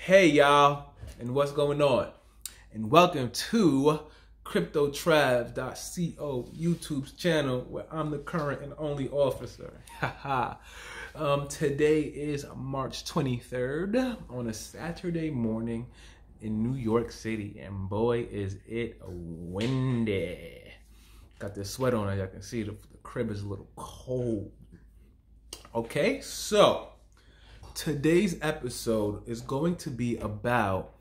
Hey y'all, and what's going on? And welcome to CryptoTrav.co YouTube's channel, where I'm the current and only officer. Today is March 23rd on a Saturday morning in New York City, and boy is it windy. Got this sweat on, as y'all can see, the crib is a little cold. Okay, so today's episode is going to be about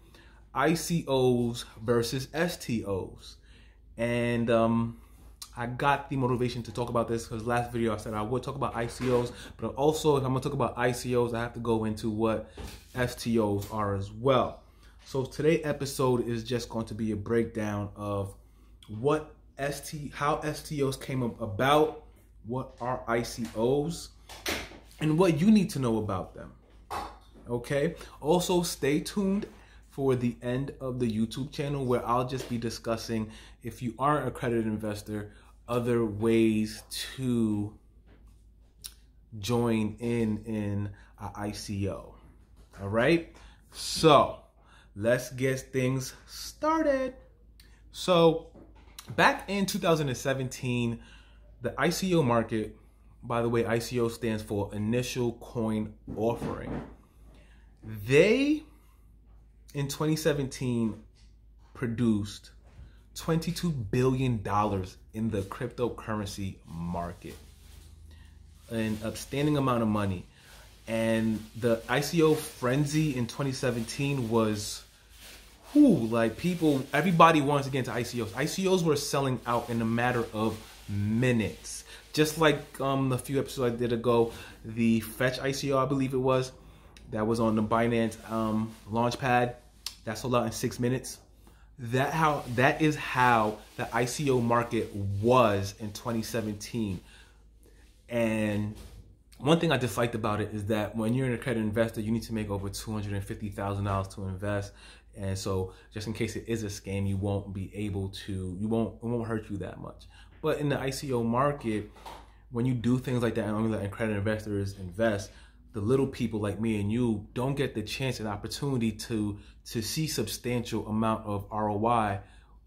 ICOs versus STOs. And I got the motivation to talk about this because last video I said I would talk about ICOs, but also if I'm gonna talk about ICOs, I have to go into what STOs are as well. So today's episode is just going to be a breakdown of how STOs came about, what are ICOs, and what you need to know about them. Okay, also stay tuned for the end of the YouTube channel, where I'll just be discussing, if you aren't an accredited investor, other ways to join in an ICO. All right, so let's get things started. So back in 2017, the ICO market, by the way, ICO stands for Initial Coin Offering. They, in 2017, produced $22 billion in the cryptocurrency market, an outstanding amount of money. And the ICO frenzy in 2017 was, everybody wanted to get into ICOs. ICOs were selling out in a matter of minutes. Just like a few episodes I did ago, the Fetch ICO, I believe it was, that was on the Binance Launchpad, that sold out in 6 minutes. That is how the ICO market was in 2017. And one thing I disliked about it is that when you're an accredited investor, you need to make over $250,000 to invest. And so just in case it is a scam, you won't be able to, it won't hurt you that much. But in the ICO market, when you do things like that and only let accredited investors invest, the little people like me and you don't get the chance and opportunity to see substantial amount of ROI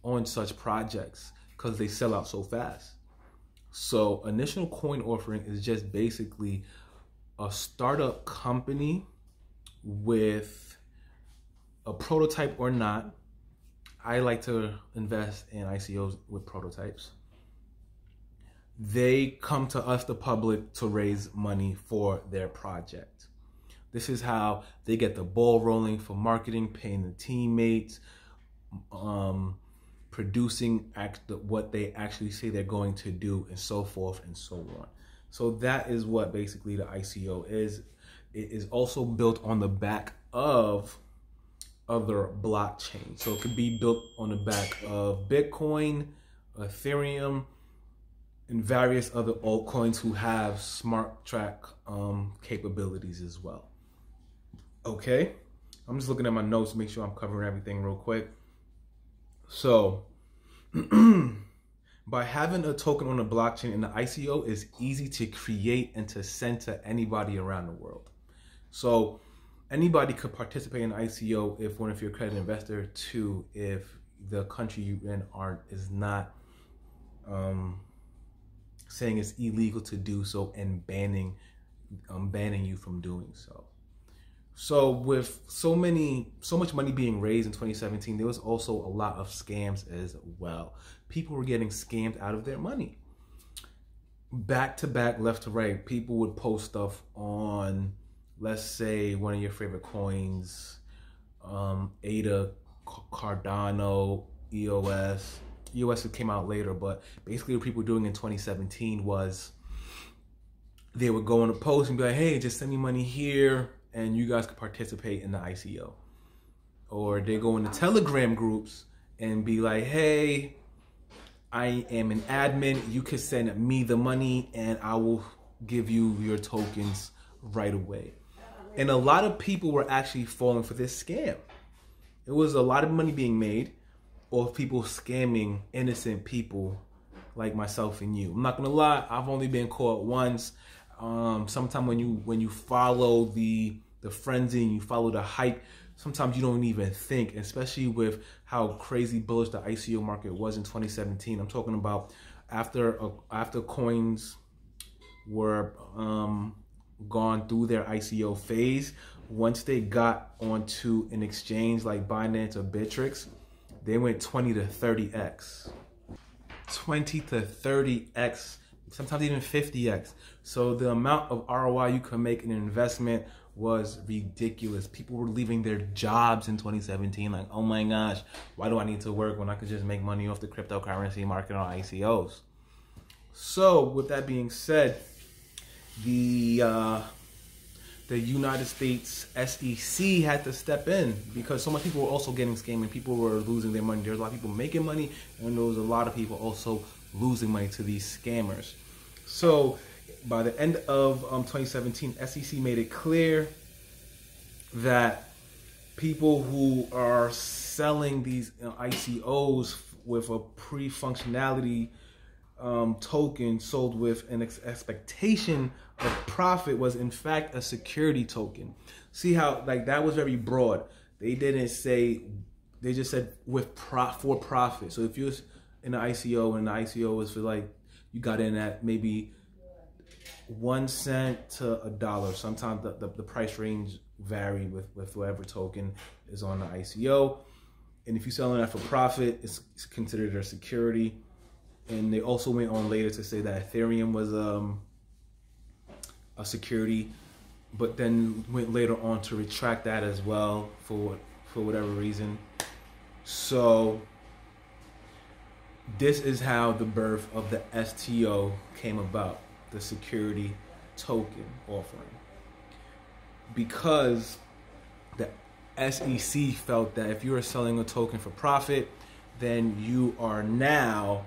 on such projects because they sell out so fast. So initial coin offering is just basically a startup company with a prototype or not. I like to invest in ICOs with prototypes. They come to us, the public, to raise money for their project. This is how they get the ball rolling for marketing, paying the teammates, producing what they actually say they're going to do, and so forth and so on. So that is what basically the ICO is. It is also built on the back of other blockchains. So it could be built on the back of Bitcoin, Ethereum, and various other altcoins who have smart contract capabilities as well. Okay, I'm just looking at my notes to make sure I'm covering everything real quick. So by having a token on a blockchain in the ICO is easy to create and to send to anybody around the world. So anybody could participate in ICO if one of your accredited investor, too, if the country you're in is not saying it's illegal to do so and banning you from doing so. So with so much money being raised in 2017, there was also a lot of scams as well. People were getting scammed out of their money. Back to back, left to right, people would post stuff on, let's say, one of your favorite coins, ADA, Cardano, EOS. EOS came out later, but basically what people were doing in 2017 was they would go on a post and be like, hey, just send me money here and you guys could participate in the ICO. Or they go into Telegram groups and be like, hey, I am an admin, you can send me the money and I will give you your tokens right away. And a lot of people were actually falling for this scam. It was a lot of money being made, or people scamming innocent people like myself and you. I'm not gonna lie, I've only been caught once. Sometime when you follow the frenzy and you follow the hype, sometimes you don't even think, especially with how crazy bullish the ICO market was in 2017. I'm talking about after coins were gone through their ICO phase. Once they got onto an exchange like Binance or Bittrex, they went 20 to 30x. 20 to 30x, sometimes even 50x. So the amount of ROI you can make in an investment was ridiculous. People were leaving their jobs in 2017 like, oh my gosh, why do I need to work when I could just make money off the cryptocurrency market on ICOs? So with that being said, the United States SEC had to step in because so many people were also getting scammed and people were losing their money. There's a lot of people making money and there was a lot of people also losing money to these scammers. So by the end of 2017, SEC made it clear that people who are selling these ICOs with a pre-functionality token sold with an expectation of profit was in fact a security token. See how like that was very broad. They didn't say, they just said for profit. So if you're in an ICO and the ICO was for like, you got in at maybe 1 cent to $1. Sometimes the price range vary with whatever token is on the ICO. And if you're selling that for profit, it's considered a security. And they also went on later to say that Ethereum was a security, but then went later on to retract that as well for whatever reason. So this is how the birth of the STO came about, the security token offering. Because the SEC felt that if you are selling a token for profit, then you are now,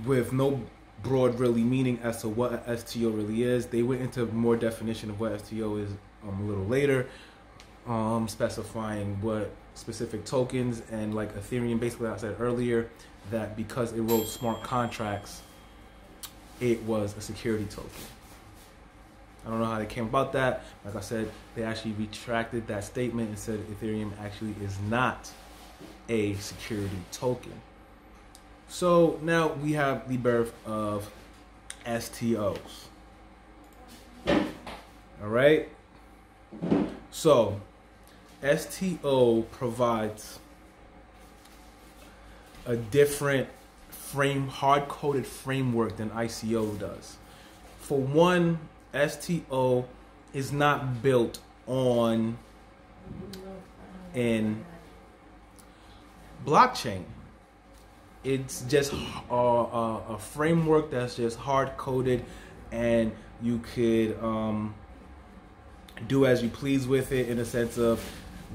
with no broad really meaning as to what an STO really is. They went into more definition of what STO is a little later, specifying what specific tokens, and like Ethereum, basically like I said earlier, that because it wrote smart contracts, it was a security token. I don't know how they came about that. Like I said, they actually retracted that statement and said Ethereum actually is not a security token. So now we have the birth of STOs. All right. So STO provides a different hard-coded framework than ICO does. For one, STO is not built on an blockchain. It's just a framework that's just hard-coded, and you could do as you please with it, in a sense of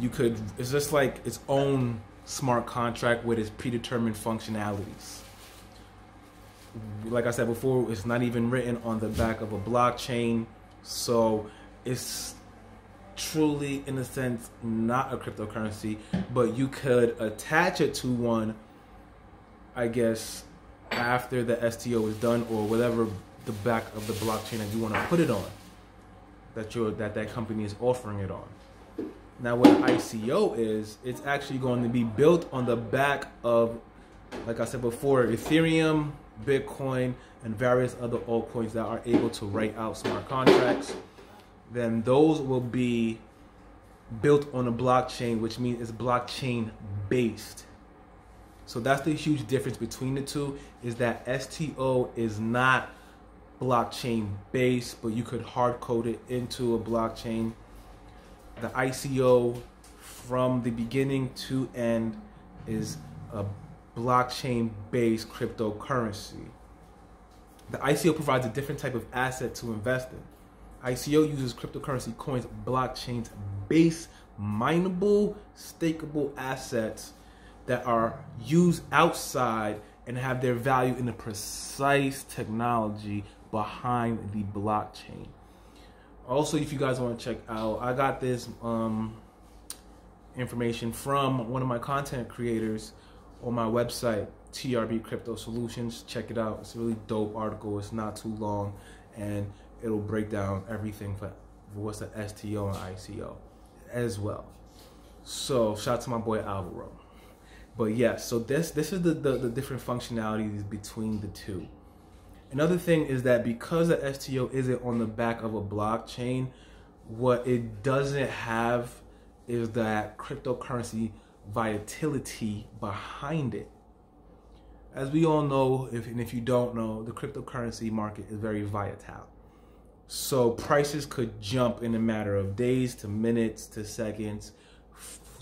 it's just like its own smart contract with its predetermined functionalities. Like I said before, it's not even written on the back of a blockchain, so it's truly, in a sense, not a cryptocurrency, but you could attach it to one, I guess, after the STO is done, or whatever the back of the blockchain that you want to put it on, that company is offering it on. Now what an ICO is, it's actually going to be built on the back of, like I said before, Ethereum, Bitcoin, and various other altcoins that are able to write out smart contracts. Then those will be built on a blockchain, which means it's blockchain based. So that's the huge difference between the two, is that STO is not blockchain based, but you could hard code it into a blockchain. The ICO from the beginning to end is a blockchain based cryptocurrency. The ICO provides a different type of asset to invest in. ICO uses cryptocurrency coins, blockchains based mineable, stakeable assets that are used outside and have their value in the precise technology behind the blockchain. Also, if you guys want to check out, I got this information from one of my content creators on my website, TRB Crypto Solutions. Check it out. It's a really dope article. It's not too long, and it'll break down everything for what's the STO and ICO. as well. So shout out to my boy Alvaro. But yeah, so this is the different functionalities between the two. Another thing is that because the STO isn't on the back of a blockchain, what it doesn't have is that cryptocurrency volatility behind it. As we all know, if you don't know, the cryptocurrency market is very volatile. So prices could jump in a matter of days to minutes to seconds,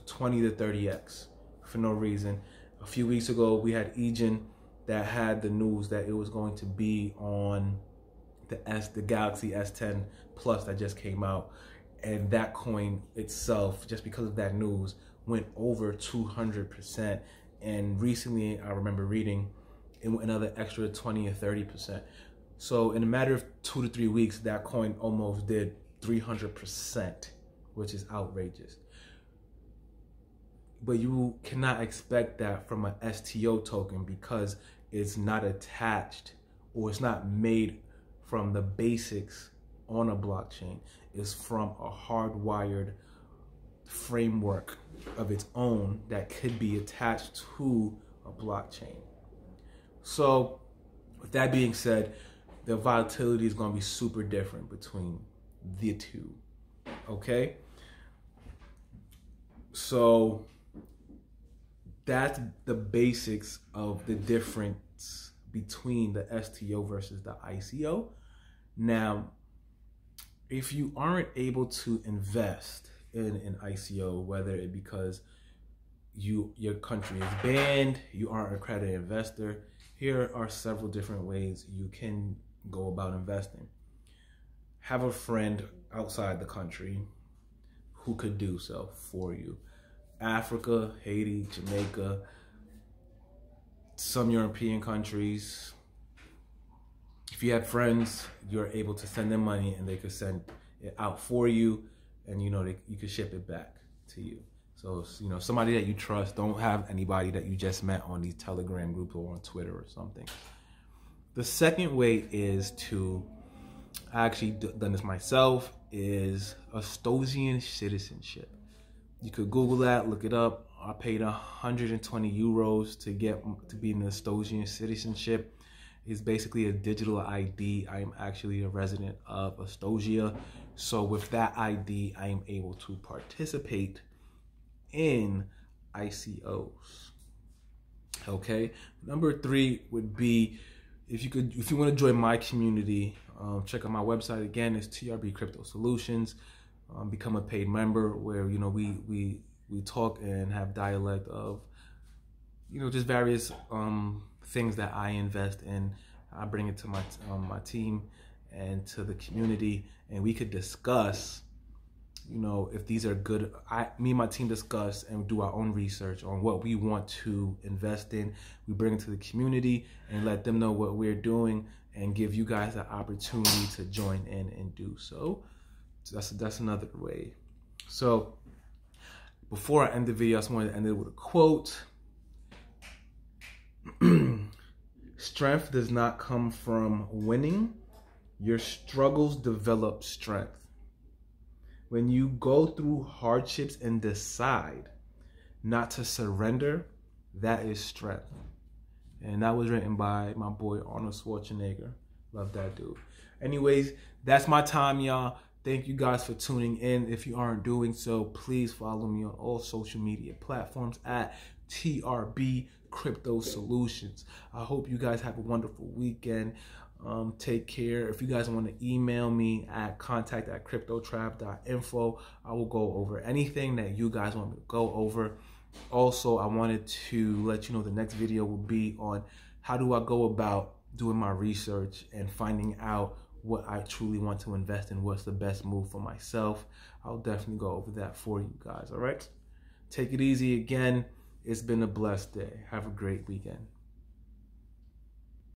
20 to 30x for no reason. A few weeks ago, we had Egen that had the news that it was going to be on the Galaxy S10 Plus that just came out. And that coin itself, just because of that news, went over 200%. And recently, I remember reading, it went another extra 20 or 30%. So in a matter of 2 to 3 weeks, that coin almost did 300%, which is outrageous. But you cannot expect that from an STO token because it's not attached or it's not made from the basics on a blockchain. It's from a hardwired framework of its own that could be attached to a blockchain. So with that being said, the volatility is going to be super different between the two. Okay? So that's the basics of the difference between the STO versus the ICO. Now, if you aren't able to invest in an ICO, whether it because your country is banned, you aren't an accredited investor, here are several different ways you can go about investing. Have a friend outside the country who could do so for you. Africa, Haiti, Jamaica, some European countries. If you have friends, you're able to send them money and they could send it out for you, and you could ship it back to you. So somebody that you trust. Don't have anybody that you just met on these Telegram groups or on Twitter or something. The second way is to, I actually done this myself, is Estonian citizenship. You could Google that, look it up. I paid 120 euros to be an Estonian citizenship. It's basically a digital ID. I am actually a resident of Estonia. So with that ID, I am able to participate in ICOs. Okay. Number 3 would be, if you want to join my community, check out my website again. It's TRB Crypto Solutions. Become a paid member where we talk and have dialect of just various things that I invest in. I bring it to my team and to the community, and we could discuss if these are good. Me and my team discuss and do our own research on what we want to invest in. We bring it to the community and let them know what we're doing and give you guys the opportunity to join in and do so. So that's another way. So before I end the video, I just wanted to end it with a quote. Strength does not come from winning. Your struggles develop strength. When you go through hardships and decide not to surrender, that is strength. And that was written by my boy Arnold Schwarzenegger. Love that dude. Anyways, that's my time, y'all. Thank you guys for tuning in. If you aren't doing so, please follow me on all social media platforms at TRB Crypto Solutions. I hope you guys have a wonderful weekend. Take care. If you guys want to email me at contact@cryptotrap.info, I will go over anything that you guys want me to go over. Also, I wanted to let you know the next video will be on how do I go about doing my research and finding out what I truly want to invest in, what's the best move for myself. I'll definitely go over that for you guys, all right? Take it easy again. It's been a blessed day. Have a great weekend.